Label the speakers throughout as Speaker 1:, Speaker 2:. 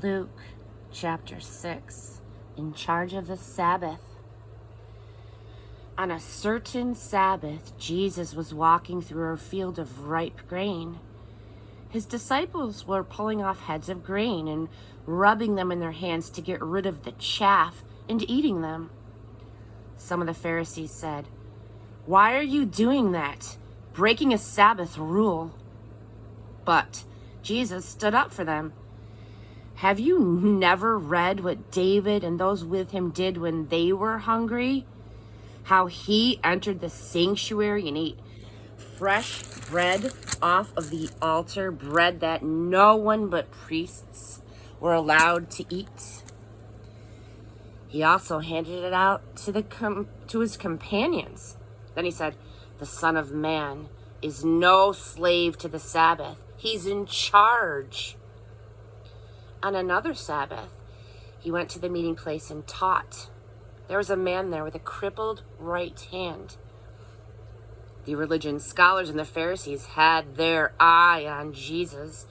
Speaker 1: Luke chapter 6, in charge of the Sabbath. On a certain Sabbath, Jesus was walking through a field of ripe grain. His disciples were pulling off heads of grain and rubbing them in their hands to get rid of the chaff and eating them. Some of the Pharisees said, "Why are you doing that, breaking a Sabbath rule?" But Jesus stood up for them. "Have you never read what David and those with him did when they were hungry? How he entered the sanctuary and ate fresh bread off of the altar, bread that no one but priests were allowed to eat. He also handed it out to his companions. Then he said, 'The Son of Man is no slave to the Sabbath. He's in charge.' On another Sabbath, he went to the meeting place and taught. There was a man there with a crippled right hand. The religion scholars and the Pharisees had their eye on Jesus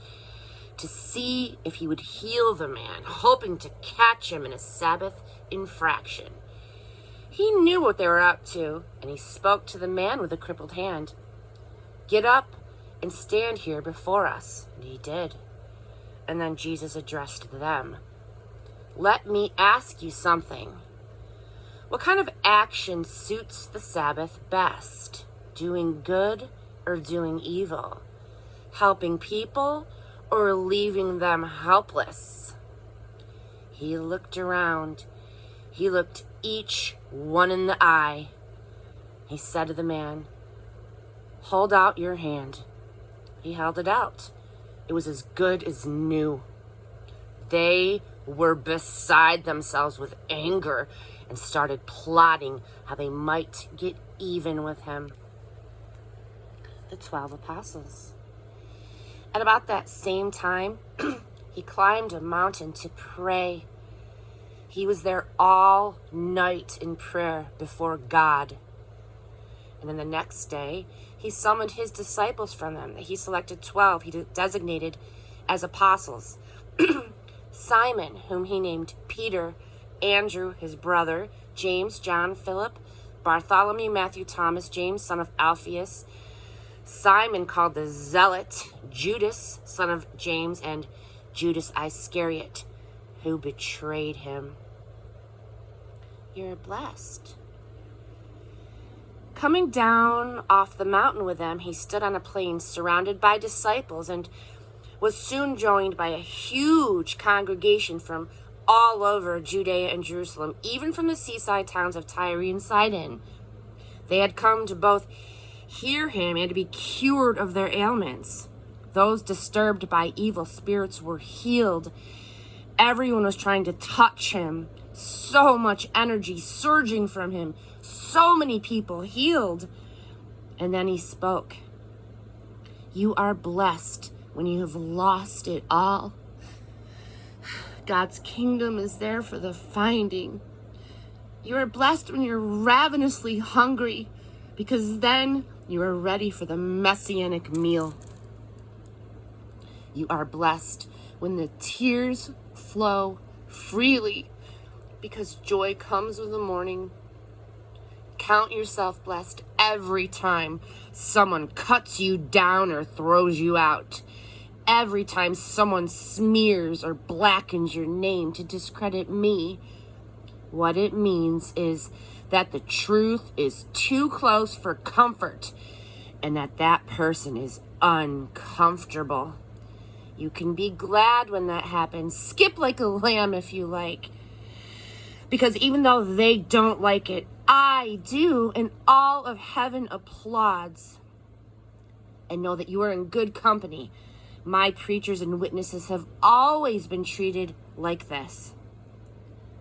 Speaker 1: to see if he would heal the man, hoping to catch him in a Sabbath infraction. He knew what they were up to, and he spoke to the man with the crippled hand. 'Get up and stand here before us.' And he did. And then Jesus addressed them. 'Let me ask you something. What kind of action suits the Sabbath best? Doing good or doing evil? Helping people or leaving them helpless?' He looked around. He looked each one in the eye. He said to the man, 'Hold out your hand.' He held it out. It was as good as new. They were beside themselves with anger and started plotting how they might get even with him. The 12 apostles. At about that same time, he climbed a mountain to pray. He was there all night in prayer before God. And then the next day, he summoned his disciples from them. He selected 12 he designated as apostles. Simon, whom he named Peter, Andrew, his brother, James, John, Philip, Bartholomew, Matthew, Thomas, James, son of Alphaeus, Simon called the Zealot, Judas, son of James, and Judas Iscariot, who betrayed him. You're blessed. Coming down off the mountain with them, he stood on a plain surrounded by disciples and was soon joined by a huge congregation from all over Judea and Jerusalem, even from the seaside towns of Tyre and Sidon. They had come to both hear him and to be cured of their ailments. Those disturbed by evil spirits were healed. Everyone was trying to touch him. So much energy surging from him. So many people healed. And then he spoke. You are blessed when you have lost it all. God's kingdom is there for the finding. You are blessed when you're ravenously hungry, because then you are ready for the messianic meal. You are blessed when the tears flow freely, because joy comes with the morning. Count yourself blessed every time someone cuts you down or throws you out. Every time someone smears or blackens your name to discredit me. What it means is that the truth is too close for comfort and that person is uncomfortable. You can be glad when that happens. Skip like a lamb if you like. Because even though they don't like it, I do, and all of heaven applauds. And know that you are in good company. My preachers and witnesses have always been treated like this.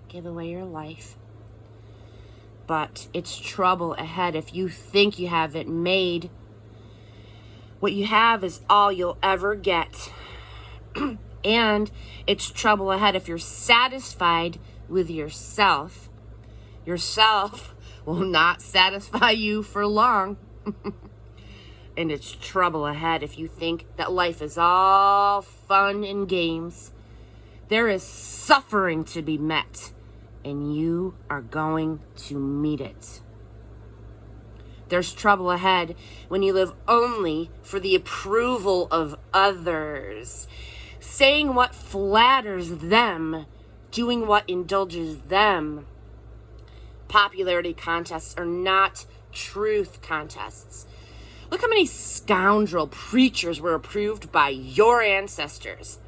Speaker 1: Give away your life. But it's trouble ahead if you think you have it made. What you have is all you'll ever get. And it's trouble ahead if you're satisfied with yourself. Yourself will not satisfy you for long. And it's trouble ahead if you think that life is all fun and games. There is suffering to be met, and you are going to meet it. There's trouble ahead when you live only for the approval of others, saying what flatters them, doing what indulges them. Popularity contests are not truth contests. Look how many scoundrel preachers were approved by your ancestors.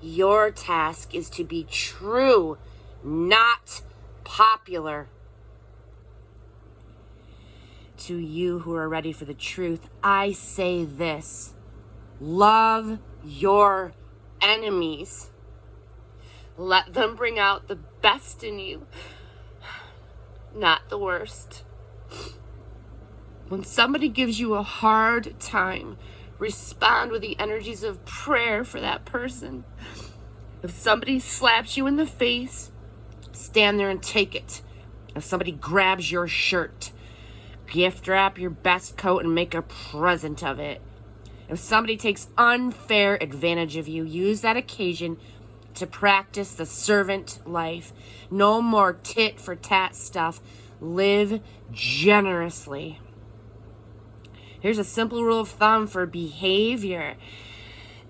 Speaker 1: Your task is to be true, not popular. To you who are ready for the truth, I say this: love your enemies. Let them bring out the best in you, not the worst. When somebody gives you a hard time, respond with the energies of prayer for that person. If somebody slaps you in the face, stand there and take it. If somebody grabs your shirt, gift wrap your best coat and make a present of it. If somebody takes unfair advantage of you, use that occasion to practice the servant life. No more tit for tat stuff. Live generously. Here's a simple rule of thumb for behavior.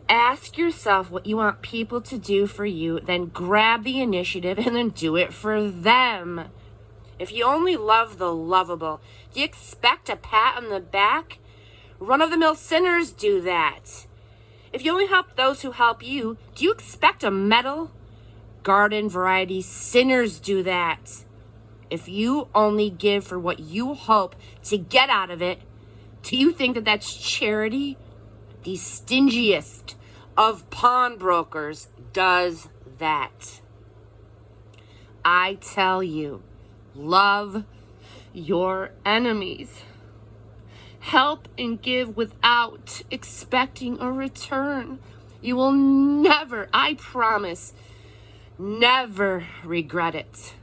Speaker 1: Ask yourself what you want people to do for you, then grab the initiative and then do it for them. If you only love the lovable, do you expect a pat on the back? Run-of-the-mill sinners do that. If you only help those who help you, do you expect a medal? Garden variety sinners do that. If you only give for what you hope to get out of it, do you think that that's charity? The stingiest of pawnbrokers does that. I tell you, love your enemies. Help and give without expecting a return. You will never, I promise, never regret it.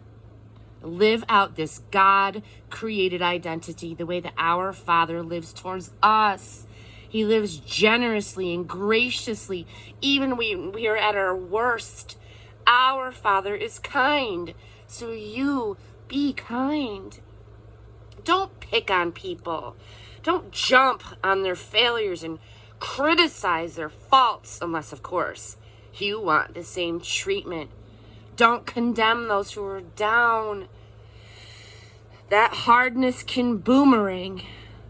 Speaker 1: Live out this God-created identity the way that our Father lives towards us. He lives generously and graciously, even when we are at our worst. Our Father is kind, so you be kind. Don't pick on people. Don't jump on their failures and criticize their faults, unless, of course, you want the same treatment. Don't condemn those who are down. That hardness can boomerang.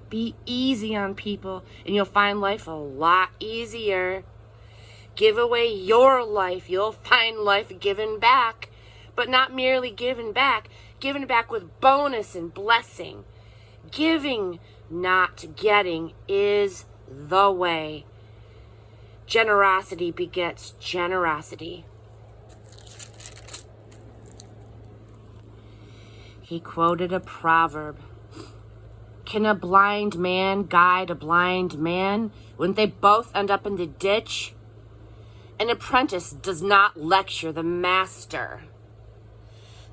Speaker 1: Be easy on people, and you'll find life a lot easier. Give away your life. You'll find life given back, but not merely given back with bonus and blessing. Giving, not getting, is the way. Generosity begets generosity. He quoted a proverb. Can a blind man guide a blind man? Wouldn't they both end up in the ditch? An apprentice does not lecture the master.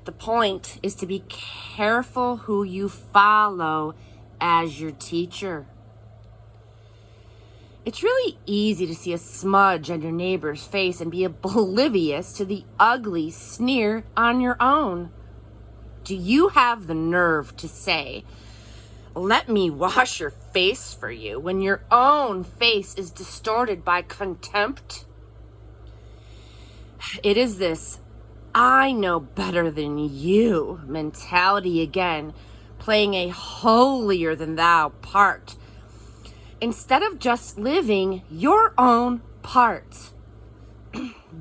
Speaker 1: The point is to be careful who you follow as your teacher. It's really easy to see a smudge on your neighbor's face and be oblivious to the ugly sneer on your own. Do you have the nerve to say, "Let me wash your face for you," when your own face is distorted by contempt? It is this "I know better than you" mentality again, playing a holier than thou part, instead of just living your own part.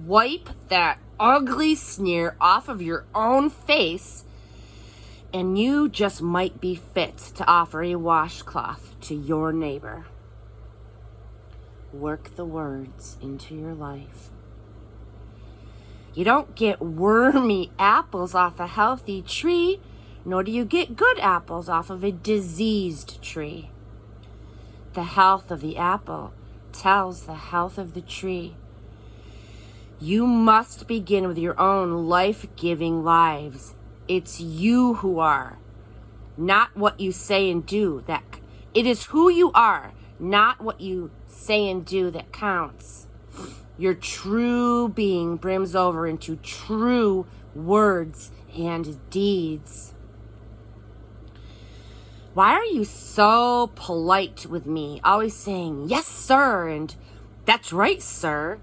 Speaker 1: Wipe that ugly sneer off of your own face, and you just might be fit to offer a washcloth to your neighbor. Work the words into your life. You don't get wormy apples off a healthy tree, nor do you get good apples off of a diseased tree. The health of the apple tells the health of the tree. You must begin with your own life-giving lives. It's you who are, not what you say and do. It is who you are, not what you say and do, that counts. Your true being brims over into true words and deeds. Why are you so polite with me, always saying, yes, sir, and that's right, sir,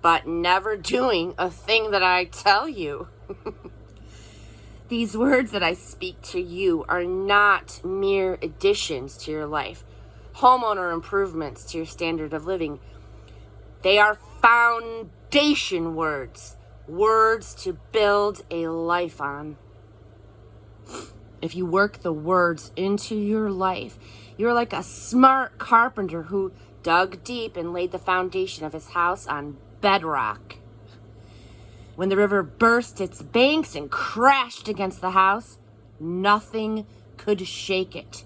Speaker 1: but never doing a thing that I tell you? These words that I speak to you are not mere additions to your life, homeowner improvements to your standard of living. They are foundation words, words to build a life on. If you work the words into your life, you're like a smart carpenter who dug deep and laid the foundation of his house on bedrock. When the river burst its banks and crashed against the house, nothing could shake it.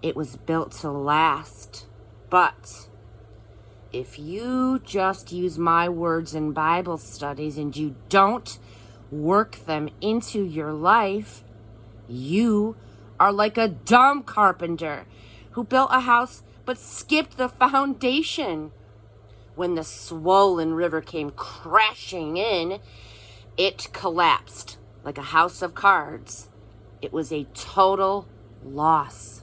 Speaker 1: It was built to last. But if you just use my words in Bible studies and you don't work them into your life, you are like a dumb carpenter who built a house but skipped the foundation. When the swollen river came crashing in, it collapsed like a house of cards. It was a total loss.